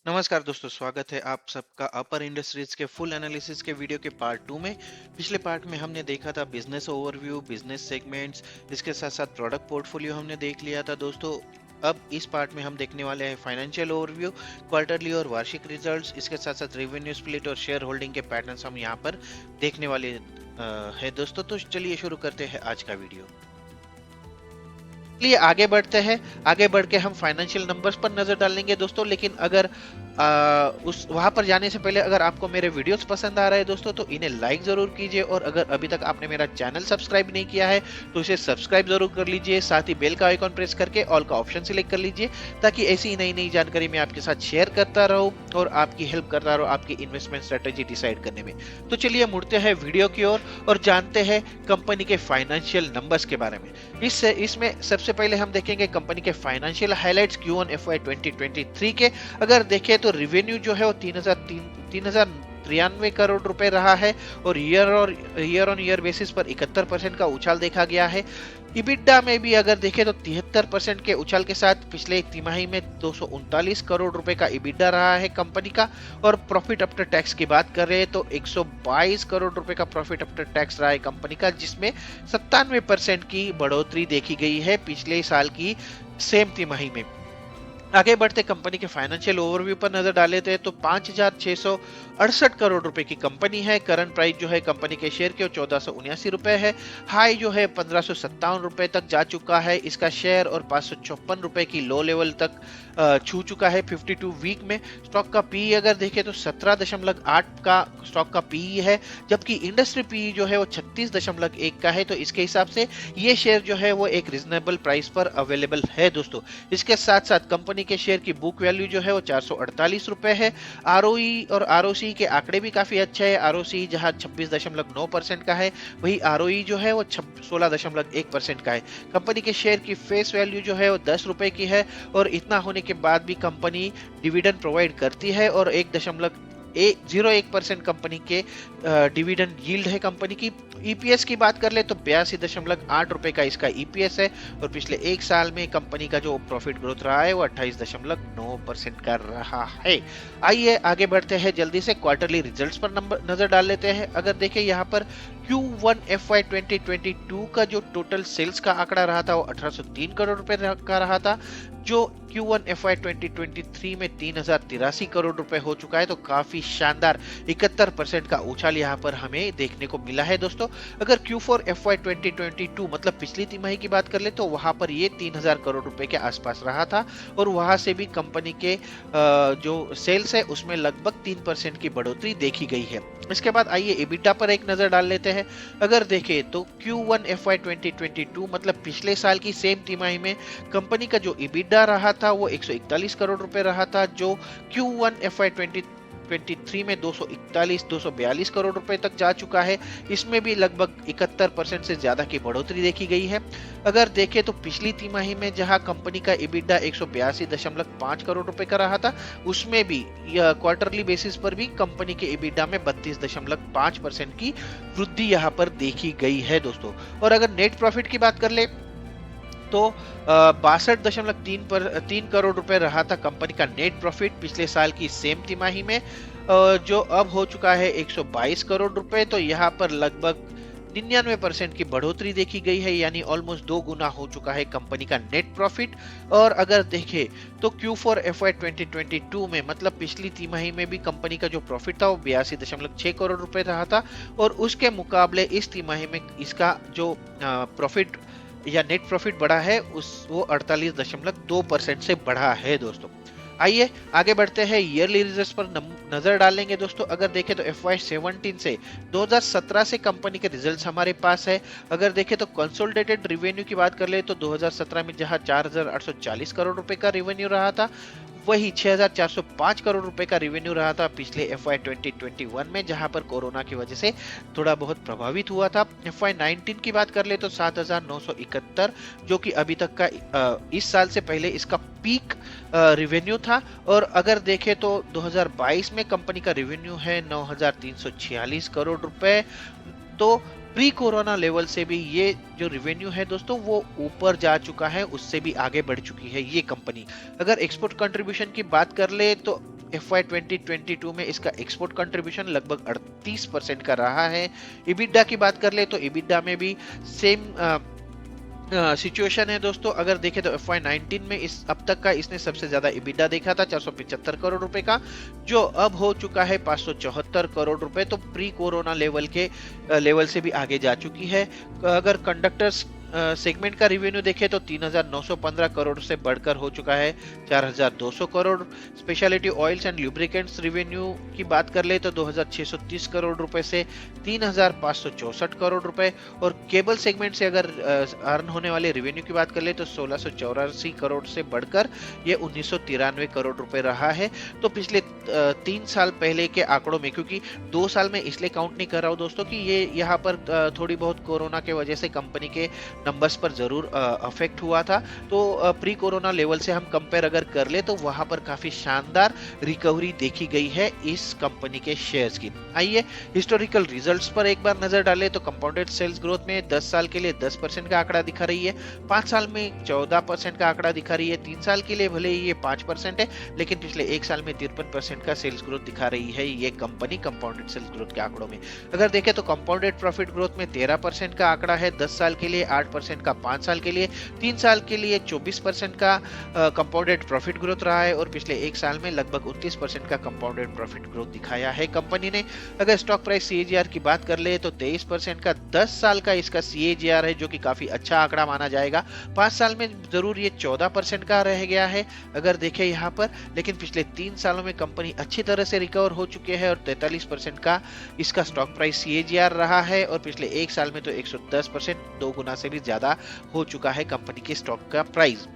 नमस्कार दोस्तों, स्वागत है आप सबका अपर इंडस्ट्रीज के फुल एनालिसिस के वीडियो के पार्ट 2 में। पिछले पार्ट में हमने देखा था बिजनेस ओवरव्यू, बिजनेस सेगमेंट्स, इसके साथ साथ प्रोडक्ट पोर्टफोलियो हमने देख लिया था दोस्तों। अब इस पार्ट में हम देखने वाले हैं फाइनेंशियल ओवरव्यू, क्वार्टरली और वार्षिक रिजल्ट्स, इसके साथ साथ रेवेन्यू स्प्लिट और शेयर होल्डिंग के पैटर्न्स हम यहाँ पर देखने वाले हैं दोस्तों। तो चलिए शुरू करते हैं आज का वीडियो। चलिए आगे बढ़ते हैं। आगे बढ़ के हम फाइनेंशियल नंबर्स पर नजर डालेंगे दोस्तों। लेकिन अगर उस वहां पर जाने से पहले अगर आपको मेरे वीडियोस पसंद आ रहे हैं दोस्तों तो इन्हें लाइक जरूर कीजिए, और अगर अभी तक आपने मेरा चैनल सब्सक्राइब नहीं किया है तो इसे सब्सक्राइब जरूर कर लीजिए। साथ ही बेल का आइकॉन प्रेस करके ऑल का ऑप्शन सिलेक्ट कर लीजिए, ताकि ऐसी ही नई नई जानकारी मैं आपके साथ शेयर करता रहूं और आपकी हेल्प करता रहूं आपकी इन्वेस्टमेंट स्ट्रेटेजी डिसाइड करने में। तो चलिए मुड़ते हैं वीडियो की ओर और जानते हैं कंपनी के फाइनेंशियल नंबर्स के बारे में। इसमें सबसे पहले हम देखेंगे कंपनी के फाइनेंशियल हाइलाइट्स Q1 FY 2023 के। अगर देखें तो रिवेन्यू जो है वो 3093 करोड़ रुपए रहा है, और ईयर ऑन ईयर बेसिस पर 71% का उछाल देखा गया है। इबिडा में भी अगर देखें तो 73% के उछाल के साथ पिछले एक तिमाही में 239 करोड़ रुपए का इबिडा रहा है कंपनी का। और प्रॉफिट आफ्टर टैक्स की बात कर रहे हैं तो 122 करोड़ रुपए का प्रॉफिट आफ्टर टैक्स रहा है कंपनी का, जिसमें 97% की बढ़ोतरी देखी गई है पिछले साल की सेम तिमाही में। आगे बढ़ते कंपनी के फाइनेंशियल ओवरव्यू पर नजर डाले थे तो 5,668 करोड़ रुपए की कंपनी है। करंट प्राइस जो है कंपनी के शेयर के 1479 रुपए है। हाई जो है 1557 रुपए तक जा चुका है इसका शेयर, और 556 रुपए की लो लेवल तक छू चुका है 52 वीक में। स्टॉक का पी अगर देखें तो 17.8 का स्टॉक का पी है, जबकि इंडस्ट्री पी जो है वो 36.1 का है। तो इसके हिसाब से ये शेयर जो है वो एक रीजनेबल प्राइस पर अवेलेबल है दोस्तों। इसके साथ साथ कंपनी के शेयर की बुक वैल्यू जो है वो 448 रुपए है। आरओई और आरओसी के आंकड़े भी काफी अच्छे हैं। आरओसी जहां 26.9% का है, वही आरओई जो है वो 16.1% का है। कंपनी के शेयर की फेस वैल्यू जो है वो 10 रुपए की है, और इतना होने के बाद भी कंपनी डिविडेंड प्रोवाइड करती है, और 1.01% कंपनी के डिविडेंड यील्ड है कंपनी की। ईपीएस की बात कर ले तो 82.8 रुपए का इसका ईपीएस है, और पिछले एक साल में कंपनी का जो प्रॉफिट ग्रोथ रहा है वो 28.9% का रहा है। आइए आगे बढ़ते हैं, जल्दी से क्वार्टरली रिजल्ट्स पर नजर डाल लेते हैं। अगर देखें यहाँ पर Q1 FY 2022 का जो टोटल सेल्स का आंकड़ा रहा था वो 1803 करोड़ रुपए का रहा था, जो Q1 FY 2023 में 3083 करोड़ रुपए हो चुका है। तो काफी शानदार 71% का उछाल यहाँ पर हमें देखने को मिला है दोस्तों। अगर Q4 FY 2022 मतलब पिछली तिमाही की बात कर ले तो वहां पर ये 3000 करोड़ रुपए के आसपास रहा था, और वहां से भी कंपनी के जो सेल्स है उसमें लगभग 3% की बढ़ोतरी देखी गई है। इसके बाद आइए एबिटा पर एक नजर डाल लेते हैं। अगर देखें तो Q1 FY 2022 मतलब पिछले साल की सेम तिमाही में कंपनी का जो इबिटा रहा था वो 141 करोड़ रुपए रहा था, जो Q1 FY 2023 में 242 करोड़ रुपए तक जा चुका है। इसमें भी लगभग 71% से ज्यादा की बढ़ोतरी देखी गई है। अगर देखें तो पिछली तिमाही में जहां कंपनी का इबिटा 182.5 करोड़ रुपए का रहा था, उसमें भी क्वार्टरली बेसिस पर भी कंपनी के इबिटा में 32.5% की वृद्धि यहां पर देखी गई है दोस्तों। और अगर नेट प्रॉफिट की बात कर ले तो 62.3 करोड़ रुपए रहा था कंपनी का नेट प्रॉफिट पिछले साल की सेम तिमाही में, जो अब हो चुका है 122 करोड़ रुपए। तो यहाँ पर लगभग 99% की बढ़ोतरी देखी गई है, यानी ऑलमोस्ट 2 गुना हो चुका है कंपनी का नेट प्रॉफिट। और अगर देखें तो Q4 FY 2022 में मतलब पिछली तिमाही में भी कंपनी का जो प्रॉफिट था वो 82.6 करोड़ रुपए रहा था, और उसके मुकाबले इस तिमाही में इसका जो प्रॉफिट या नेट प्रॉफिट बढ़ा है वो 48.2% से बढ़ा है दोस्तों। आइए आगे बढ़ते हैं, ईयरली रिजल्ट्स पर नजर डालेंगे दोस्तों। अगर देखें तो FY 17 से 2017 से कंपनी के रिजल्ट्स हमारे पास है। अगर देखें तो कंसोलिडेटेड रिवेन्यू की बात कर ले तो 2017 में जहां 4840 करोड़ रुपए का रेवेन्यू रहा था, वही 6405 करोड़ रुपए का रेवेन्यू रहा था पिछले FY 2021 में, जहां पर कोरोना की वजह से थोड़ा बहुत प्रभावित हुआ था। FY 19 की बात कर ले तो 7971, जो कि अभी तक का इस साल से पहले इसका पीक रेवेन्यू था। और अगर देखें तो 2022 में कंपनी का रेवेन्यू है 9346 करोड़ रुपए। तो प्री कोरोना लेवल से भी ये जो रेवेन्यू है दोस्तों वो ऊपर जा चुका है, उससे भी आगे बढ़ चुकी है ये कंपनी। अगर एक्सपोर्ट कंट्रीब्यूशन की बात कर ले तो FY 2022 में इसका एक्सपोर्ट कंट्रीब्यूशन लगभग 38% का रहा है। EBITDA की बात कर ले तो EBITDA में भी सेम सिचुएशन है दोस्तों। अगर देखें तो FY19 में इस अब तक का इसने सबसे ज्यादा EBITDA देखा था 475 करोड़ रुपए का, जो अब हो चुका है 574 करोड़ रुपए, तो प्री कोरोना लेवल के लेवल से भी आगे जा चुकी है। अगर कंडक्टर्स सेगमेंट का रिवेन्यू देखें तो 3,915 करोड़ से बढ़कर हो चुका है 4,200 crore. Speciality oils and lubricants revenue की बात कर ले तो 2,630 करोड़ रुपए से 3,564 करोड़ रुपए, और केबल सेगमेंट से अगर अर्न होने वाले रिवेन्यू की बात कर ले तो 1,684 करोड़ से बढ़कर ये 1,993 करोड़ रुपए रहा है। तो पिछले 3 साल पहले के आंकड़ों में, क्योंकि 2 साल में इसलिए काउंट नहीं कर रहा हूँ दोस्तों कि ये यहाँ पर थोड़ी बहुत कोरोना के वजह से कंपनी के नंबर्स पर जरूर अफेक्ट हुआ था, तो प्री कोरोना लेवल से हम कंपेयर अगर कर ले तो वहां पर काफी शानदार रिकवरी देखी गई है इस कंपनी के शेयर्स की। आइए हिस्टोरिकल रिजल्ट्स पर एक बार नजर डालें तो कंपाउंडेड सेल्स ग्रोथ में 10 साल के लिए 10% का आंकड़ा दिखा रही है, 5 साल में 14% का आंकड़ा दिखा रही है, 3 साल के लिए भले ही ये 5% है लेकिन पिछले 1 साल में 53% का सेल्स ग्रोथ दिखा रही है ये कंपनी कंपाउंडेड सेल्स ग्रोथ के आंकड़ों में। अगर देखें तो कंपाउंडेड प्रॉफिट ग्रोथ में 13% का आंकड़ा है, 10 साल के लिए 8% का, 5 साल के लिए, 3 साल के लिए 24% का कंपाउंडेड प्रॉफिट ग्रोथ रहा है, और पिछले 1 साल में लगभग 29% का कंपाउंडेड प्रॉफिट ग्रोथ दिखाया है कंपनी ने। अगर स्टॉक प्राइस CAGR की बात कर ले तो 23% का 10 साल का इसका CAGR है, जो कि काफी अच्छा आंकड़ा माना जाएगा। 5 साल में जरूर ये 14% का रह गया है अगर देखें यहाँ पर, लेकिन पिछले 3 सालों में कंपनी अच्छी तरह से रिकवर हो चुकी है और 43% का इसका स्टॉक प्राइस CAGR रहा है, और पिछले 1 साल में तो 110%, 2 गुना से भी ज्यादा हो चुका है कंपनी के स्टॉक का प्राइस।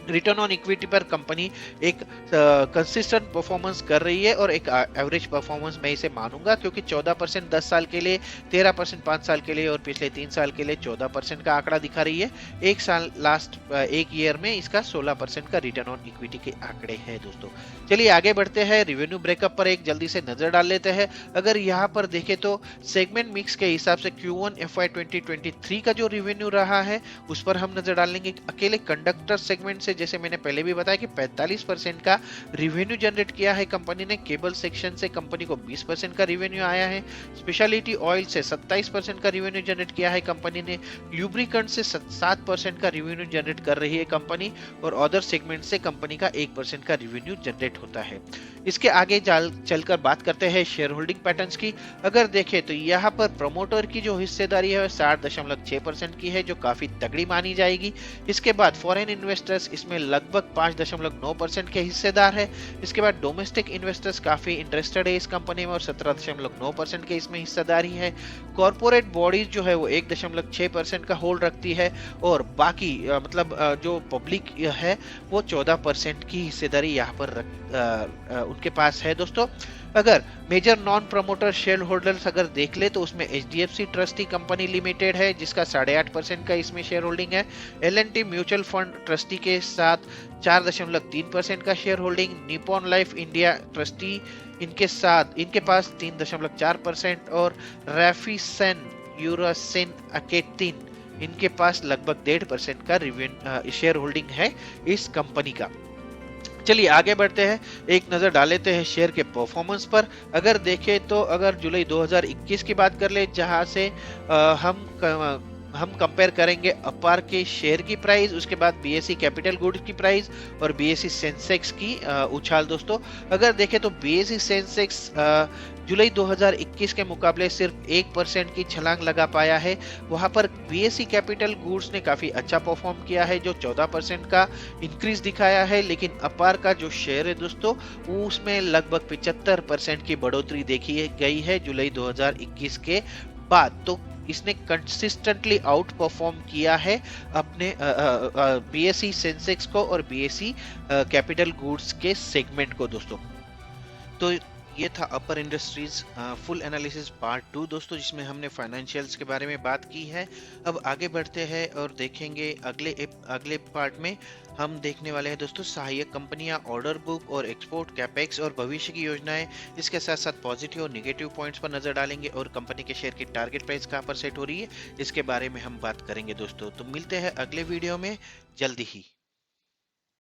रिटर्न ऑन इक्विटी पर कंपनी एक कंसिस्टेंट परफॉर्मेंस कर रही है और एक एवरेज परफॉर्मेंस मैं इसे मानूंगा, क्योंकि 14% 10 साल के लिए, 13% 5 साल के लिए और पिछले 3 साल के लिए 14% का आंकड़ा दिखा रही है। एक साल लास्ट एक ईयर में इसका 16% का रिटर्न ऑन इक्विटी के आंकड़े हैं दोस्तों। चलिए आगे बढ़ते हैं, रिवेन्यू ब्रेकअप पर एक जल्दी से नजर डाल लेते हैं। अगर यहाँ पर देखें तो सेगमेंट मिक्स के हिसाब से Q1 FY 2023 का जो रिवेन्यू रहा है उस पर हम नजर डालेंगे। अकेले कंडक्टर सेगमेंट से जैसे मैंने पहले भी बताया कि 45% का रिवेन्यू जनरेट किया है कंपनी ने, केबल सेक्शन से कंपनी को 20% का रिवेन्यू आया है, स्पेशलिटी ऑयल से 27% का रिवेन्यू जनरेट किया है कंपनी ने, ल्यूब्रिकेंट से 7% का रिवेन्यू जनरेट कर रही है कंपनी, और अदर सेगमेंट से कंपनी का 1% का रिवेन्यू जनरेट होता है। इसके आगे चलकर बात करते हैं शेयर होल्डिंग पैटर्न्स की। अगर देखें तो यहाँ पर प्रमोटर की जो हिस्सेदारी है 60.6% की है, जो काफी तगड़ी मानी जाएगी। इसके बाद फॉरेन इन्वेस्टर्स इसमें लगभग 5.9% के हिस्सेदार है। इसके बाद डोमेस्टिक इन्वेस्टर्स काफी इंटरेस्टेड है इस कंपनी में और 17.9% के इसमें हिस्सेदारी है। कॉर्पोरेट बॉडीज जो है वो 1.6% का होल्ड रखती है, और बाकी जो पब्लिक है वो 14% की हिस्सेदारी यहाँ पर उनके पास है दोस्तों। अगर major non promoter shareholders अगर देख ले तो उसमें HDFC ट्रस्टी कंपनी लिमिटेड है जिसका 8.5% का इसमें शेयर होल्डिंग है, L&T म्यूचुअल फंड ट्रस्टी के साथ 4.3% का share holding, Nippon life India trustee इनके पास 3.4%, और रैफिसन यूरोसिन अकेटिन इनके पास लगभग 1.5% का शेयर होल्डिंग है इस कंपनी का। चलिए आगे बढ़ते हैं, एक नजर डाल लेते हैं शेयर के परफॉर्मेंस पर। अगर देखें तो अगर जुलाई 2021 की बात कर ले, जहां से हम कंपेयर करेंगे अपार के शेयर की प्राइस, उसके बाद BSE कैपिटल गुड्स की प्राइस और BSE सेंसेक्स की उछाल दोस्तों। अगर देखें तो BSE सेंसेक्स जुलाई 2021 के मुकाबले सिर्फ 1% की छलांग लगा पाया है। वहां पर BSE कैपिटल गुड्स ने काफी अच्छा परफॉर्म किया है, जो 14% का इंक्रीज दिखाया है, लेकिन अपार का जो शेयर है दोस्तों उसमें लगभग 75% की बढ़ोतरी देखी गई है जुलाई 2021 के बाद। तो इसने कंसिस्टेंटली आउट परफॉर्म किया है अपने BSE सेंसेक्स को और BSE कैपिटल गुड्स के सेगमेंट को दोस्तों। तो ये था अपर इंडस्ट्रीज फुल एनालिसिस पार्ट 2 दोस्तों, जिसमें हमने फाइनेंशियल्स के बारे में बात की है। अब आगे बढ़ते हैं और देखेंगे अगले पार्ट में हम देखने वाले हैं दोस्तों सहायक कंपनियां, ऑर्डर बुक और एक्सपोर्ट, कैपेक्स और भविष्य की योजनाएं। इसके साथ साथ पॉजिटिव और नेगेटिव पॉइंट्स पर नजर डालेंगे और कंपनी के शेयर की टारगेट प्राइस कहां पर सेट हो रही है इसके बारे में हम बात करेंगे दोस्तों। तो मिलते हैं अगले वीडियो में जल्दी ही।